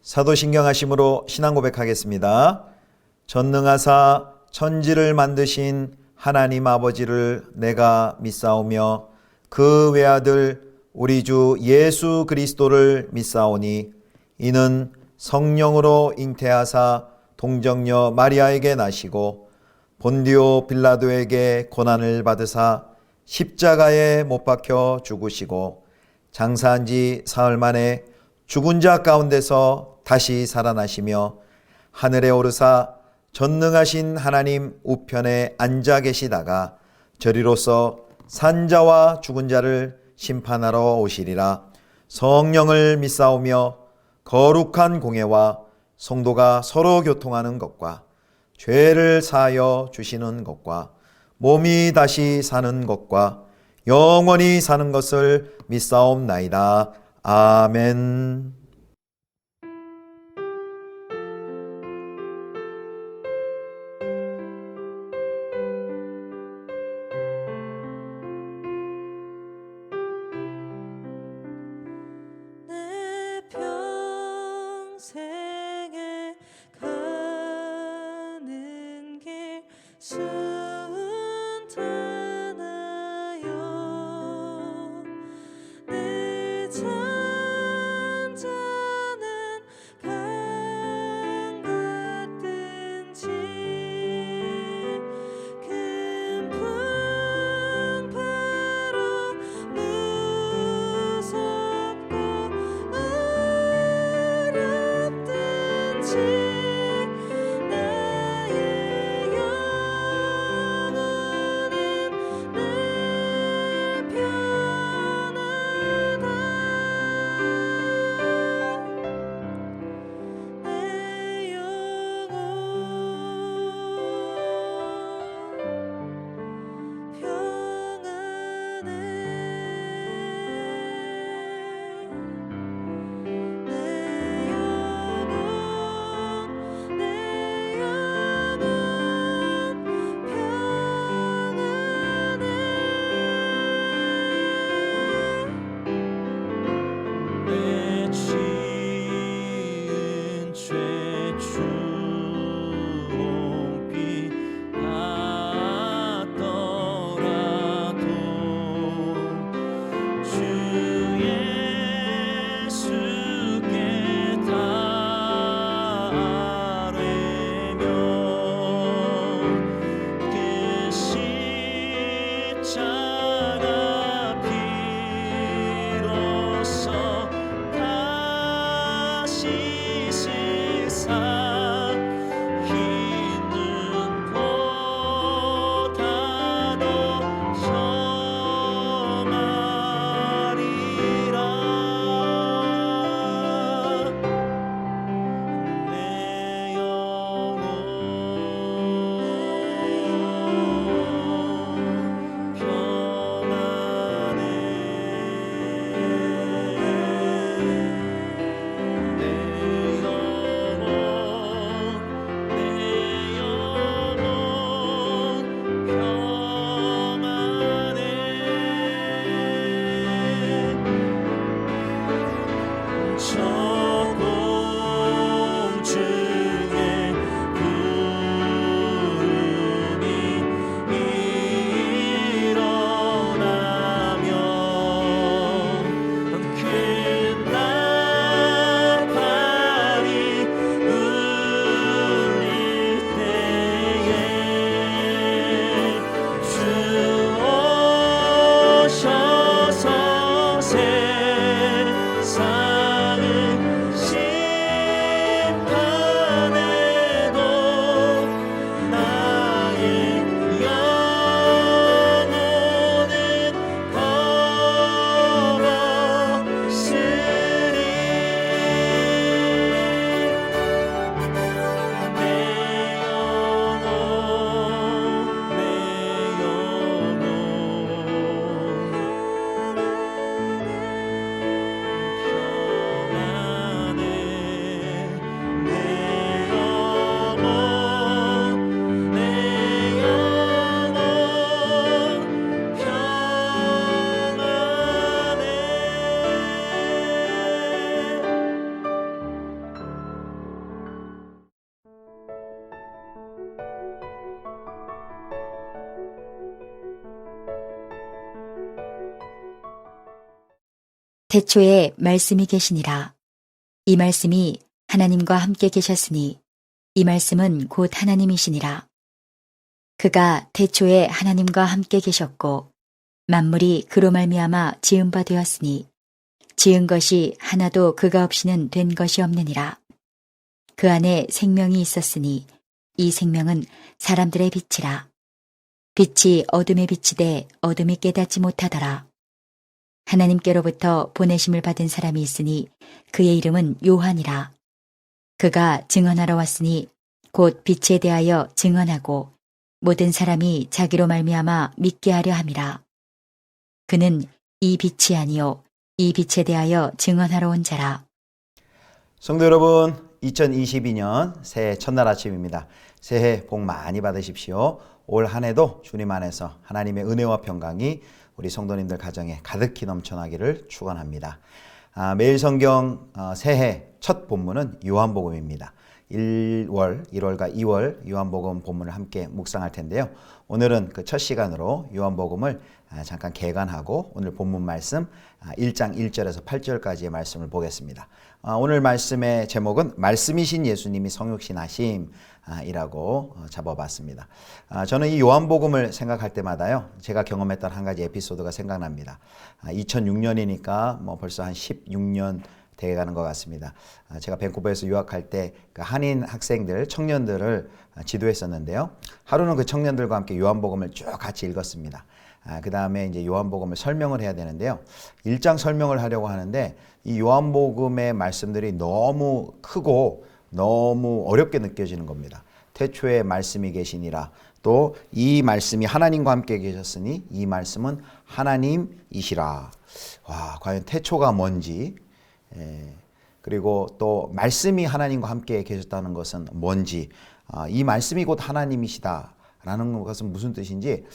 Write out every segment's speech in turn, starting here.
사도신경 하심으로 신앙 고백하겠습니다. 전능하사 천지를 만드신 하나님 아버지를 내가 믿사오며 그 외아들 우리 주 예수 그리스도를 믿사오니 이는 성령으로 잉태하사 동정녀 마리아에게 나시고 본디오 빌라도에게 고난을 받으사 십자가에 못 박혀 죽으시고 장사한 지 사흘 만에 죽은 자 가운데서 다시 살아나시며 하늘에 오르사 전능하신 하나님 우편에 앉아 계시다가 저리로서 산자와 죽은 자를 심판하러 오시리라. 성령을 믿사오며 거룩한 공예와 성도가 서로 교통하는 것과 죄를 사하여 주시는 것과 몸이 다시 사는 것과 영원히 사는 것을 믿사옵나이다. 아멘. 내 평생에 가는 길 순탄하여 내 잔잔한 강 같든지 큰 풍파로 무섭고 어렵든지 나의 영혼은 늘 편하다. 내 지은 죄 주홍빛 같더라도 주 예수께 다 아뢰며 그 십자가 피로써 다시 세상 흰 눈보다도 점하리라. 내 영혼 평안해. 내 영혼 태초에 말씀이 계시니라. 이 말씀이 하나님과 함께 계셨으니 이 말씀은 곧 하나님이시니라. 그가 태초에 하나님과 함께 계셨고 만물이 그로 말미암아 지은 바 되었으니 지은 것이 하나도 그가 없이는 된 것이 없느니라. 그 안에 생명이 있었으니 이 생명은 사람들의 빛이라. 빛이 어둠에 비치되 어둠이 깨닫지 못하더라. 하나님께로부터 보내심을 받은 사람이 있으니 그의 이름은 요한이라. 그가 증언하러 왔으니 곧 빛에 대하여 증언하고 모든 사람이 자기로 말미암아 믿게 하려 함이라. 그는 이 빛이 아니요 이 빛에 대하여 증언하러 온 자라. 성도 여러분, 2022년 새해 첫날 아침입니다. 새해 복 많이 받으십시오. 올 한 해도 주님 안에서 하나님의 은혜와 평강이 우리 성도님들 가정에 가득히 넘쳐나기를 축원합니다. 매일 성경 새해 첫 본문은 요한복음입니다. 1월과 2월 요한복음 본문을 함께 묵상할 텐데요. 오늘은 그 첫 시간으로 요한복음을 잠깐 개관하고 오늘 본문 말씀 1장 1절에서 8절까지의 말씀을 보겠습니다. 오늘 말씀의 제목은 말씀이신 예수님이 성육신 하심이라고 잡아봤습니다. 저는 이 요한복음을 생각할 때마다요, 제가 경험했던 한 가지 에피소드가 생각납니다. 2006년이니까 뭐 벌써 한 16년 되어가는 것 같습니다. 제가 밴쿠버에서 유학할 때 그 한인 학생들, 청년들을 지도했었는데요. 하루는 그 청년들과 함께 요한복음을 쭉 같이 읽었습니다. 그 다음에 이제 요한복음을 설명을 해야 되는데요. 1장 설명을 하려고 하는데 이 요한복음의 말씀들이 너무 크고 너무 어렵게 느껴지는 겁니다. 태초에 말씀이 계시니라. 또 이 말씀이 하나님과 함께 계셨으니 이 말씀은 하나님이시라. 와, 과연 태초가 뭔지, 그리고 또 말씀이 하나님과 함께 계셨다는 것은 뭔지, 이 말씀이 곧 하나님이시다 라는 것은 무슨 뜻인지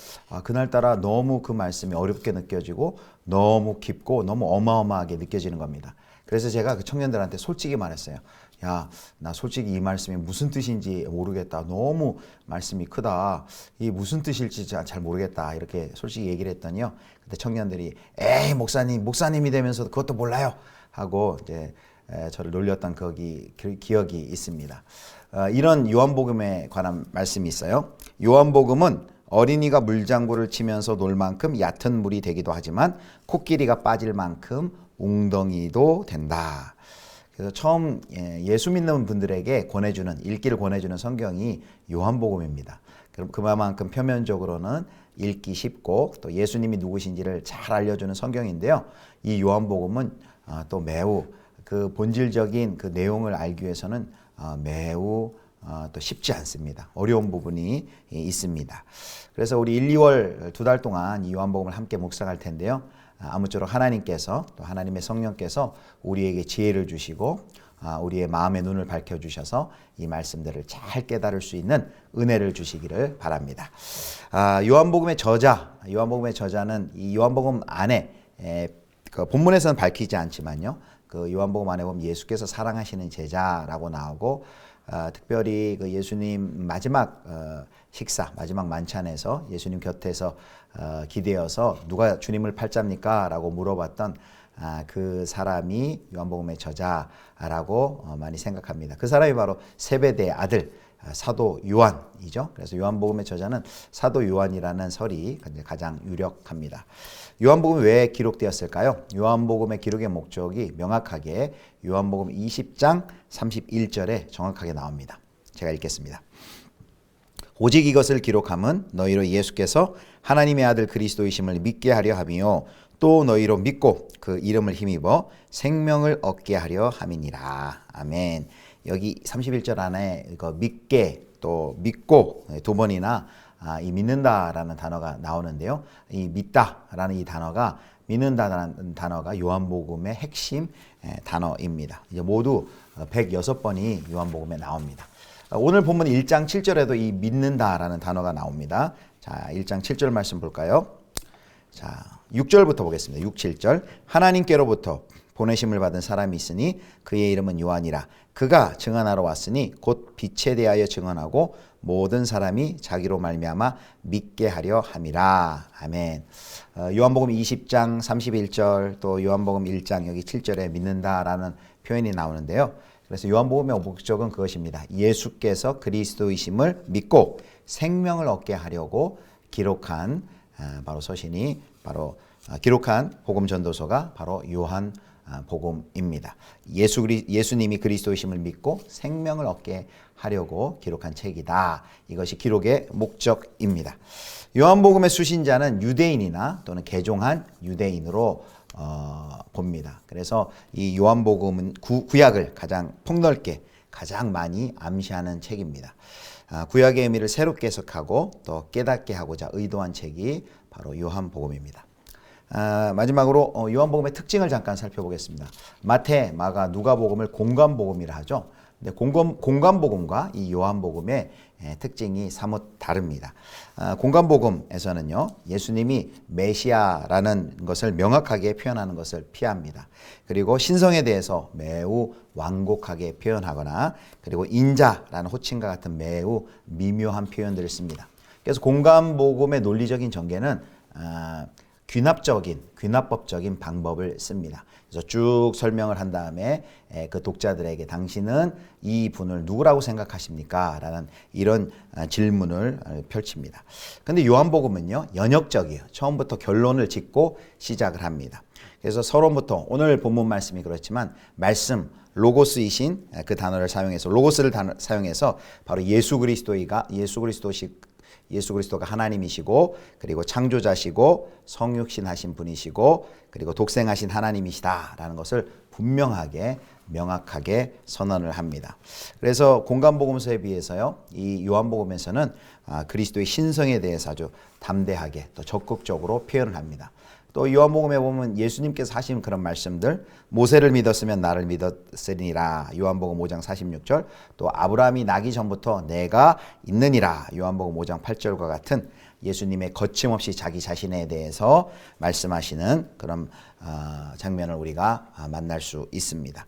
그날따라 너무 그 말씀이 어렵게 느껴지고 너무 깊고 너무 어마어마하게 느껴지는 겁니다. 그래서 제가 그 청년들한테 솔직히 말했어요. 야, 나 솔직히 이 말씀이 무슨 뜻인지 모르겠다. 너무 말씀이 크다. 이 무슨 뜻일지 잘 모르겠다. 이렇게 솔직히 얘기를 했더니요. 그때 청년들이 에이, 목사님이 되면서 그것도 몰라요 하고 이제 저를 놀렸던 기억이 있습니다. 이런 요한복음에 관한 말씀이 있어요. 요한복음은 어린이가 물장구를 치면서 놀 만큼 얕은 물이 되기도 하지만 코끼리가 빠질 만큼 웅덩이도 된다. 그래서 처음 예수 믿는 분들에게 읽기를 권해주는 성경이 요한복음입니다. 그럼 그만큼 표면적으로는 읽기 쉽고 또 예수님이 누구신지를 잘 알려주는 성경인데요. 이 요한복음은 또 매우 그 본질적인 그 내용을 알기 위해서는 매우 또 쉽지 않습니다. 어려운 부분이 있습니다. 그래서 우리 1, 2월 2달 동안 이 요한복음을 함께 묵상할 텐데요. 아무쪼록 하나님께서 또 하나님의 성령께서 우리에게 지혜를 주시고 우리의 마음의 눈을 밝혀주셔서 이 말씀들을 잘 깨달을 수 있는 은혜를 주시기를 바랍니다. 요한복음의 저자는 이 요한복음 안에 그 본문에서는 밝히지 않지만요. 그 요한복음 안에 보면 예수께서 사랑하시는 제자라고 나오고 특별히 그 예수님 마지막 식사, 마지막 만찬에서 예수님 곁에서 기대어서 누가 주님을 팔잡니까? 라고 물어봤던 그 사람이 요한복음의 저자라고 많이 생각합니다. 그 사람이 바로 세베대의 아들 사도 요한이죠. 그래서 요한복음의 저자는 사도 요한이라는 설이 가장 유력합니다. 요한복음이 왜 기록되었을까요? 요한복음의 기록의 목적이 명확하게 요한복음 20장 31절에 정확하게 나옵니다. 제가 읽겠습니다. 오직 이것을 기록함은 너희로 예수께서 하나님의 아들 그리스도이심을 믿게 하려 함이요 또 너희로 믿고 그 이름을 힘입어 생명을 얻게 하려 함이니라. 아멘. 여기 31절 안에 믿게 또 믿고 두 번이나 이 믿는다라는 단어가 나오는데요. 이 믿다라는 이 단어가 믿는다라는 단어가 요한복음의 핵심 단어입니다. 이제 모두 106번이 요한복음에 나옵니다. 오늘 본문 1장 7절에도 이 믿는다라는 단어가 나옵니다. 자, 1장 7절 말씀 볼까요? 자, 6절부터 보겠습니다. 6, 7절. 하나님께로부터 보내심을 받은 사람이 있으니 그의 이름은 요한이라. 그가 증언하러 왔으니 곧 빛에 대하여 증언하고 모든 사람이 자기로 말미암아 믿게 하려 함이라. 아멘. 요한복음 20장 31절 또 요한복음 1장 여기 7절에 믿는다라는 표현이 나오는데요. 그래서 요한복음의 목적은 그것입니다. 예수께서 그리스도이심을 믿고 생명을 얻게 하려고 기록한 바로 서신이 바로 기록한 복음 전도서가 바로 요한 복음입니다. 예수님이 그리스도이심을 믿고 생명을 얻게 하려고 기록한 책이다. 이것이 기록의 목적입니다. 요한복음의 수신자는 유대인이나 또는 개종한 유대인으로 봅니다. 그래서 이 요한복음은 구약을 가장 폭넓게 가장 많이 암시하는 책입니다. 구약의 의미를 새롭게 해석하고 또 깨닫게 하고자 의도한 책이 바로 요한복음입니다. 마지막으로 요한복음의 특징을 잠깐 살펴보겠습니다. 마태, 마가, 누가복음을 공관복음이라 하죠. 근데 공관복음과 이 요한복음의 특징이 사뭇 다릅니다. 공관복음에서는요, 예수님이 메시아라는 것을 명확하게 표현하는 것을 피합니다. 그리고 신성에 대해서 매우 완곡하게 표현하거나 그리고 인자라는 호칭과 같은 매우 미묘한 표현들을 씁니다. 그래서 공관복음의 논리적인 전개는 귀납법적인 방법을 씁니다. 그래서 쭉 설명을 한 다음에 그 독자들에게 당신은 이 분을 누구라고 생각하십니까? 라는 이런 질문을 펼칩니다. 근데 요한복음은요, 연역적이에요. 처음부터 결론을 짓고 시작을 합니다. 그래서 서론부터 오늘 본문 말씀이 그렇지만 말씀, 로고스이신 그 단어를 사용해서 로고스를 사용해서 바로 예수 그리스도가 하나님이시고 그리고 창조자시고 성육신하신 분이시고 그리고 독생하신 하나님이시다라는 것을 분명하게 명확하게 선언을 합니다. 그래서 공관복음서에 비해서요, 이 요한복음에서는 그리스도의 신성에 대해서 아주 담대하게 또 적극적으로 표현을 합니다. 또 요한복음에 보면 예수님께서 하신 그런 말씀들, 모세를 믿었으면 나를 믿었으리라, 요한복음 5장 46절, 또 아브라함이 나기 전부터 내가 있느니라, 요한복음 5장 8절과 같은 예수님의 거침없이 자기 자신에 대해서 말씀하시는 그런 장면을 우리가 만날 수 있습니다.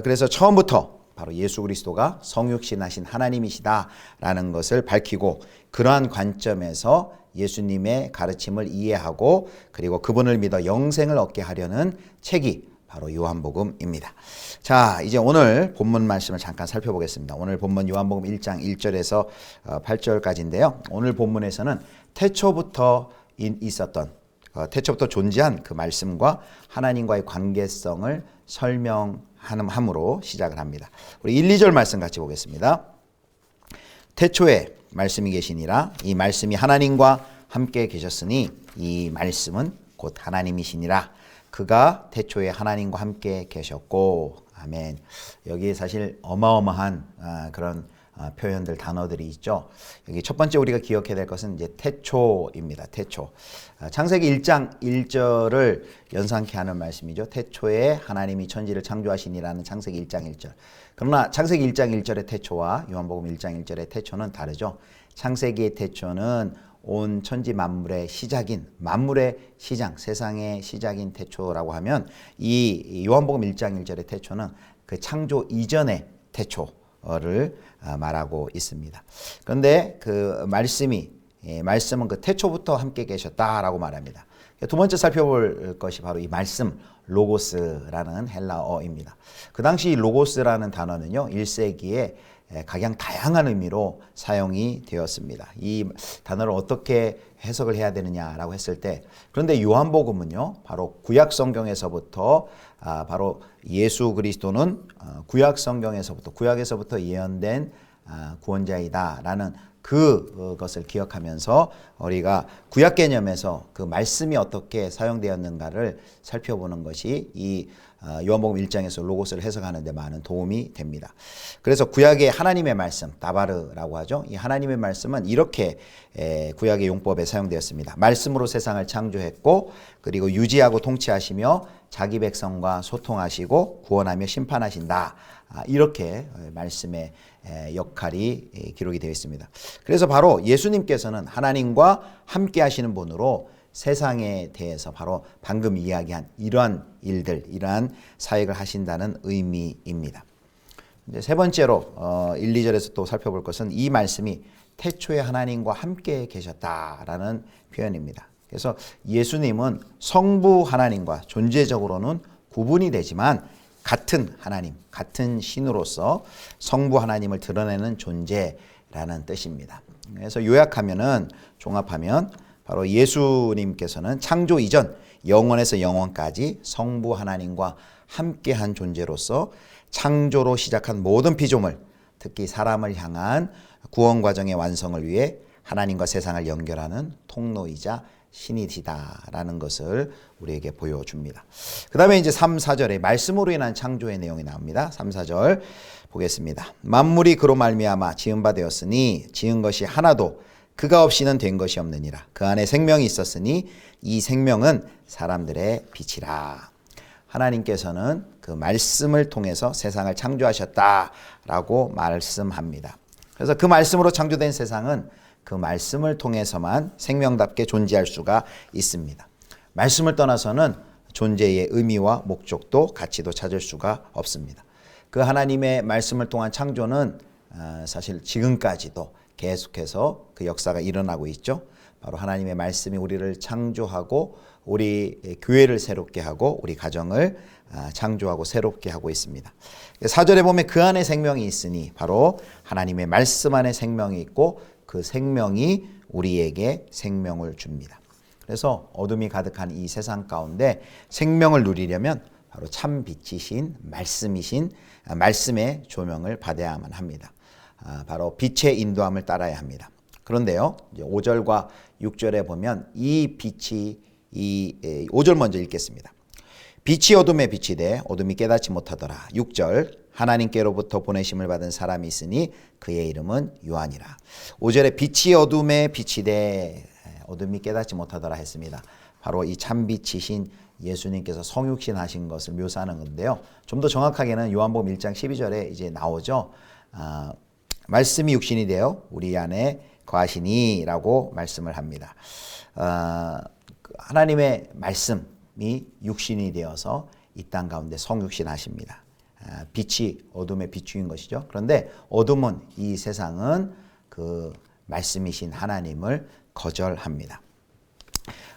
그래서 처음부터 바로 예수 그리스도가 성육신하신 하나님이시다라는 것을 밝히고 그러한 관점에서 예수님의 가르침을 이해하고 그리고 그분을 믿어 영생을 얻게 하려는 책이 바로 요한복음입니다. 자, 이제 오늘 본문 말씀을 잠깐 살펴보겠습니다. 오늘 본문 요한복음 1장 1절에서 8절까지인데요. 오늘 본문에서는 태초부터 존재한 그 말씀과 하나님과의 관계성을 설명함으로 시작을 합니다. 우리 1, 2절 말씀 같이 보겠습니다. 태초에 말씀이 계시니라. 이 말씀이 하나님과 함께 계셨으니 이 말씀은 곧 하나님이시니라. 그가 태초에 하나님과 함께 계셨고. 아멘. 여기에 사실 어마어마한 그런 표현들, 단어들이 있죠. 여기 첫 번째 우리가 기억해야 될 것은 이제 태초입니다. 태초. 창세기 1장 1절을 연상케 하는 말씀이죠. 태초에 하나님이 천지를 창조하시니라는 창세기 1장 1절. 그러나 창세기 1장 1절의 태초와 요한복음 1장 1절의 태초는 다르죠. 창세기의 태초는 온 천지 만물의 시작인, 만물의 시작, 세상의 시작인 태초라고 하면 이 요한복음 1장 1절의 태초는 그 창조 이전의 태초를 말하고 있습니다. 그런데 그 말씀은 그 태초부터 함께 계셨다라고 말합니다. 두 번째 살펴볼 것이 바로 이 말씀, 로고스라는 헬라어입니다. 그 당시 로고스라는 단어는요, 1세기에 각양 다양한 의미로 사용이 되었습니다. 이 단어를 어떻게 해석을 해야 되느냐라고 했을 때, 그런데 요한복음은요, 바로 구약 성경에서부터 바로 예수 그리스도는 구약에서부터 예언된 구원자이다라는 그것을 기억하면서 우리가 구약 개념에서 그 말씀이 어떻게 사용되었는가를 살펴보는 것이 이 요한복음 1장에서 로고스를 해석하는 데 많은 도움이 됩니다. 그래서 구약의 하나님의 말씀, 다바르라고 하죠. 이 하나님의 말씀은 이렇게 구약의 용법에 사용되었습니다. 말씀으로 세상을 창조했고 그리고 유지하고 통치하시며 자기 백성과 소통하시고 구원하며 심판하신다. 이렇게 말씀의 역할이 기록이 되어 있습니다. 그래서 바로 예수님께서는 하나님과 함께 하시는 분으로 세상에 대해서 바로 방금 이야기한 이러한 일들, 이러한 사역을 하신다는 의미입니다. 이제 세 번째로 1, 2절에서 또 살펴볼 것은 이 말씀이 태초에 하나님과 함께 계셨다라는 표현입니다. 그래서 예수님은 성부 하나님과 존재적으로는 구분이 되지만 같은 하나님, 같은 신으로서 성부 하나님을 드러내는 존재라는 뜻입니다. 그래서 요약하면은, 종합하면 바로 예수님께서는 창조 이전 영원에서 영원까지 성부 하나님과 함께한 존재로서 창조로 시작한 모든 피조물, 특히 사람을 향한 구원 과정의 완성을 위해 하나님과 세상을 연결하는 통로이자 신이시다라는 것을 우리에게 보여줍니다. 그 다음에 이제 3, 4절에 말씀으로 인한 창조의 내용이 나옵니다. 3, 4절 보겠습니다. 만물이 그로 말미암아 지은 바 되었으니 지은 것이 하나도 그가 없이는 된 것이 없느니라. 그 안에 생명이 있었으니 이 생명은 사람들의 빛이라. 하나님께서는 그 말씀을 통해서 세상을 창조하셨다라고 말씀합니다. 그래서 그 말씀으로 창조된 세상은 그 말씀을 통해서만 생명답게 존재할 수가 있습니다. 말씀을 떠나서는 존재의 의미와 목적도 가치도 찾을 수가 없습니다. 그 하나님의 말씀을 통한 창조는 사실 지금까지도 계속해서 그 역사가 일어나고 있죠. 바로 하나님의 말씀이 우리를 창조하고 우리 교회를 새롭게 하고 우리 가정을 창조하고 새롭게 하고 있습니다. 4절에 보면 그 안에 생명이 있으니 바로 하나님의 말씀 안에 생명이 있고 그 생명이 우리에게 생명을 줍니다. 그래서 어둠이 가득한 이 세상 가운데 생명을 누리려면 바로 참 빛이신 말씀이신 말씀의 조명을 받아야만 합니다. 바로 빛의 인도함을 따라야 합니다. 그런데요, 5절과 6절에 보면 이 빛이 5절 먼저 읽겠습니다. 빛이 어둠에 빛이 돼 어둠이 깨닫지 못하더라. 6절 하나님께로부터 보내심을 받은 사람이 있으니 그의 이름은 요한이라. 5절에 빛이 어둠에 빛이 돼 어둠이 깨닫지 못하더라 했습니다. 바로 이 참빛이신 예수님께서 성육신 하신 것을 묘사하는 건데요. 좀 더 정확하게는 요한복음 1장 12절에 이제 나오죠. 말씀이 육신이 되어 우리 안에 거하시니라고 말씀을 합니다. 하나님의 말씀이 육신이 되어서 이 땅 가운데 성육신 하십니다. 빛이 어둠에 비추인 것이죠. 그런데 어둠은 이 세상은 그 말씀이신 하나님을 거절합니다.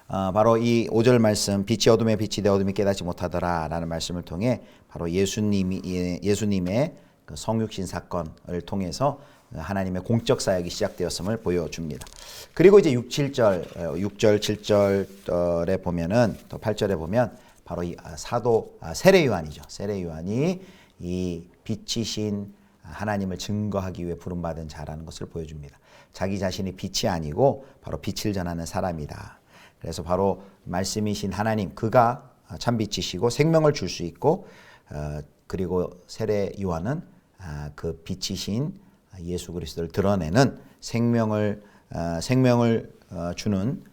바로 이 5절 말씀 빛이 어둠에 빛이 되어 어둠이 깨닫지 못하더라 라는 말씀을 통해 바로 예수님의 그 성육신 사건을 통해서 하나님의 공적 사역이 시작되었음을 보여줍니다. 그리고 이제 6, 7절에 보면은 또 8절에 보면 바로 이 사도 세례 요한이죠. 세례 요한이 이 빛이신 하나님을 증거하기 위해 부름받은 자라는 것을 보여줍니다. 자기 자신이 빛이 아니고 바로 빛을 전하는 사람이다. 그래서 바로 말씀이신 하나님, 그가 참 빛이시고 생명을 줄 수 있고, 그리고 세례 요한은 그 빛이신 예수 그리스도를 드러내는 생명을 주는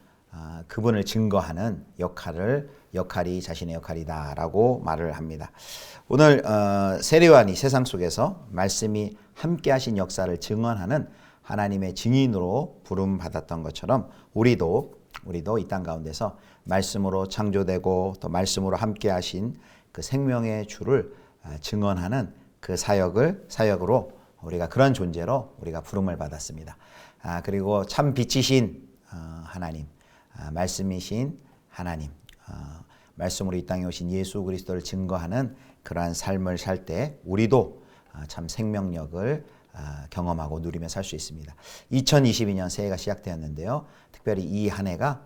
그분을 증거하는 역할이 자신의 역할이다라고 말을 합니다. 오늘 세례 요한이 세상 속에서 말씀이 함께하신 역사를 증언하는 하나님의 증인으로 부름 받았던 것처럼 우리도 이 땅 가운데서 말씀으로 창조되고 또 말씀으로 함께하신 그 생명의 주를 증언하는 그 사역으로 우리가 그런 존재로 우리가 부름을 받았습니다. 그리고 참 빛이신 하나님, 말씀이신 하나님, 말씀으로 이 땅에 오신 예수 그리스도를 증거하는 그러한 삶을 살 때 우리도 참 생명력을 경험하고 누리며 살 수 있습니다. 2022년 새해가 시작되었는데요. 특별히 이 한 해가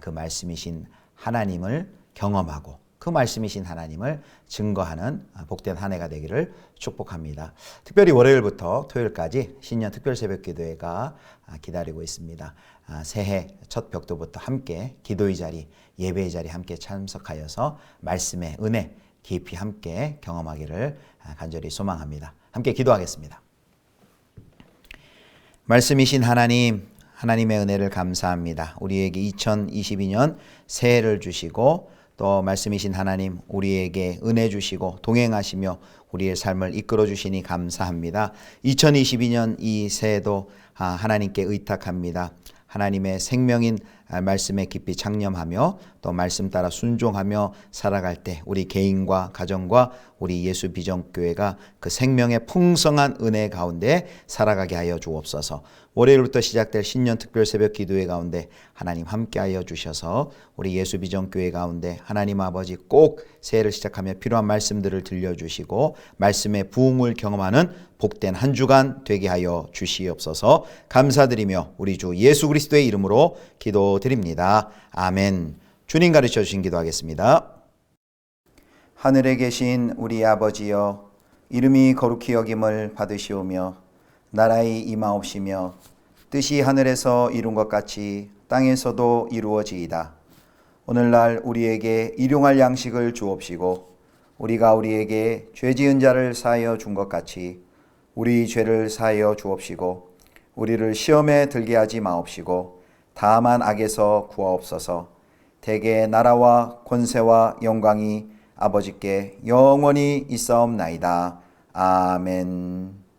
그 말씀이신 하나님을 경험하고 그 말씀이신 하나님을 증거하는 복된 한 해가 되기를 축복합니다. 특별히 월요일부터 토요일까지 신년 특별 새벽 기도회가 기다리고 있습니다. 새해 첫 벽도부터 함께 기도의 자리, 예배의 자리 함께 참석하여서 말씀의 은혜 깊이 함께 경험하기를 간절히 소망합니다. 함께 기도하겠습니다. 말씀이신 하나님, 하나님의 은혜를 감사합니다. 우리에게 2022년 새해를 주시고 또 말씀이신 하나님 우리에게 은혜 주시고 동행하시며 우리의 삶을 이끌어 주시니 감사합니다. 2022년 이 새해도 하나님께 의탁합니다. 하나님의 생명인 말씀에 깊이 창념하며 또 말씀 따라 순종하며 살아갈 때 우리 개인과 가정과 우리 예수 비전교회가 그 생명의 풍성한 은혜 가운데 살아가게 하여 주옵소서. 월요일부터 시작될 신년 특별 새벽 기도회 가운데 하나님 함께하여 주셔서 우리 예수 비전교회 가운데 하나님 아버지 꼭 새해를 시작하며 필요한 말씀들을 들려주시고 말씀의 부흥을 경험하는 복된 한 주간 되게 하여 주시옵소서. 감사드리며 우리 주 예수 그리스도의 이름으로 기도드립니다. 아멘. 주님 가르쳐 주신 기도하겠습니다. 하늘에 계신 우리 아버지여, 이름이 거룩히 여김을 받으시오며 나라의 임하옵시며 뜻이 하늘에서 이룬 것 같이 땅에서도 이루어지이다. 오늘날 우리에게 일용할 양식을 주옵시고 우리가 우리에게 죄 지은 자를 사하여 준 것 같이 우리 죄를 사하여 주옵시고 우리를 시험에 들게 하지 마옵시고 다만 악에서 구하옵소서. 대개 나라와 권세와 영광이 아버지께 영원히 있사옵나이다. 아멘.